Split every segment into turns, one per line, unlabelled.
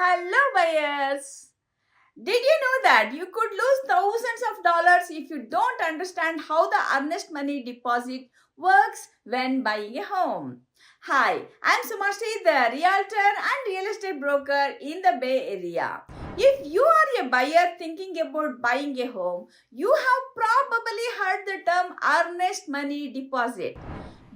Hello, buyers. Did you know that you could lose thousands of dollars if you don't understand how the earnest money deposit works when buying a home? Hi, I'm Suma Sridhar, realtor and real estate broker in the Bay Area. If you are a buyer thinking about buying a home, you have probably heard the term earnest money deposit.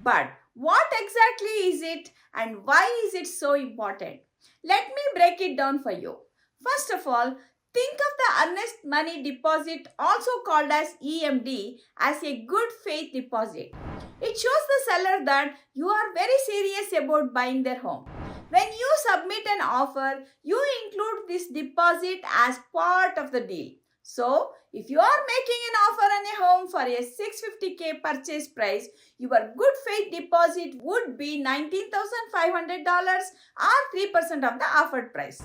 But what exactly is it and why is it so important? Let me break it down for you. First of all, think of the earnest money deposit, also called as EMD, as a good faith deposit. It shows the seller that you are very serious about buying their home. When you submit an offer, you include this deposit as part of the deal. So, if you are making an offer on a home for a 650K purchase price, your good faith deposit would be $19,500 or 3% of the offered price.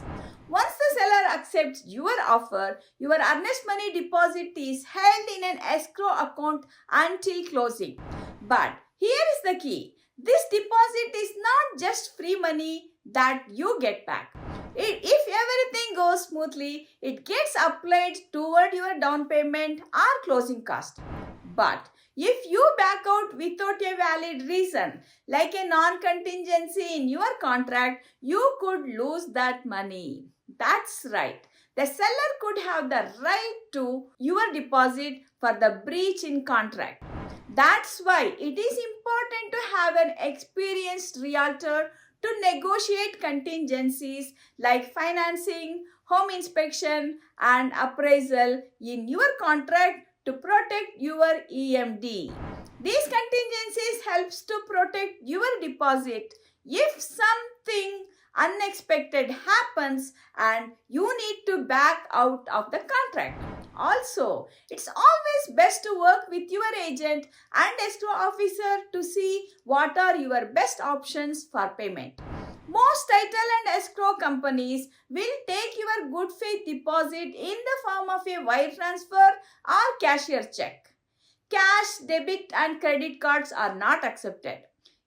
Once the seller accepts your offer, your earnest money deposit is held in an escrow account until closing. But here is the key. This deposit is not just free money that you get back. If everything goes smoothly, it gets applied toward your down payment or closing cost. But if you back out without a valid reason, like a non-contingency in your contract, you could lose that money. That's right. The seller could have the right to your deposit for the breach in contract. That's why it is important to have an experienced realtor to negotiate contingencies like financing, home inspection, and appraisal in your contract to protect your EMD. These contingencies helps to protect your deposit if something unexpected happens and you need to back out of the contract. Also, it's always best to work with your agent and escrow officer to see what are your best options for payment. Most title and escrow companies will take your good faith deposit in the form of a wire transfer or cashier check. Cash, debit and credit cards are not accepted.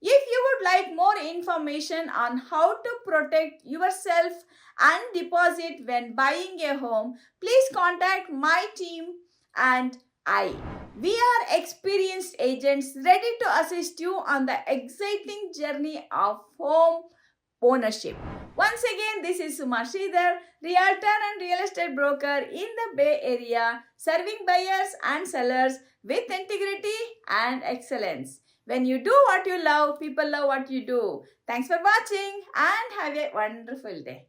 If you would like more information on how to protect yourself and deposit when buying a home, please contact my team and I. We are experienced agents ready to assist you on the exciting journey of home ownership. Once again, this is Suma Sridhar, realtor and real estate broker in the Bay Area, serving buyers and sellers with integrity and excellence. When you do what you love, people love what you do. Thanks for watching and have a wonderful day.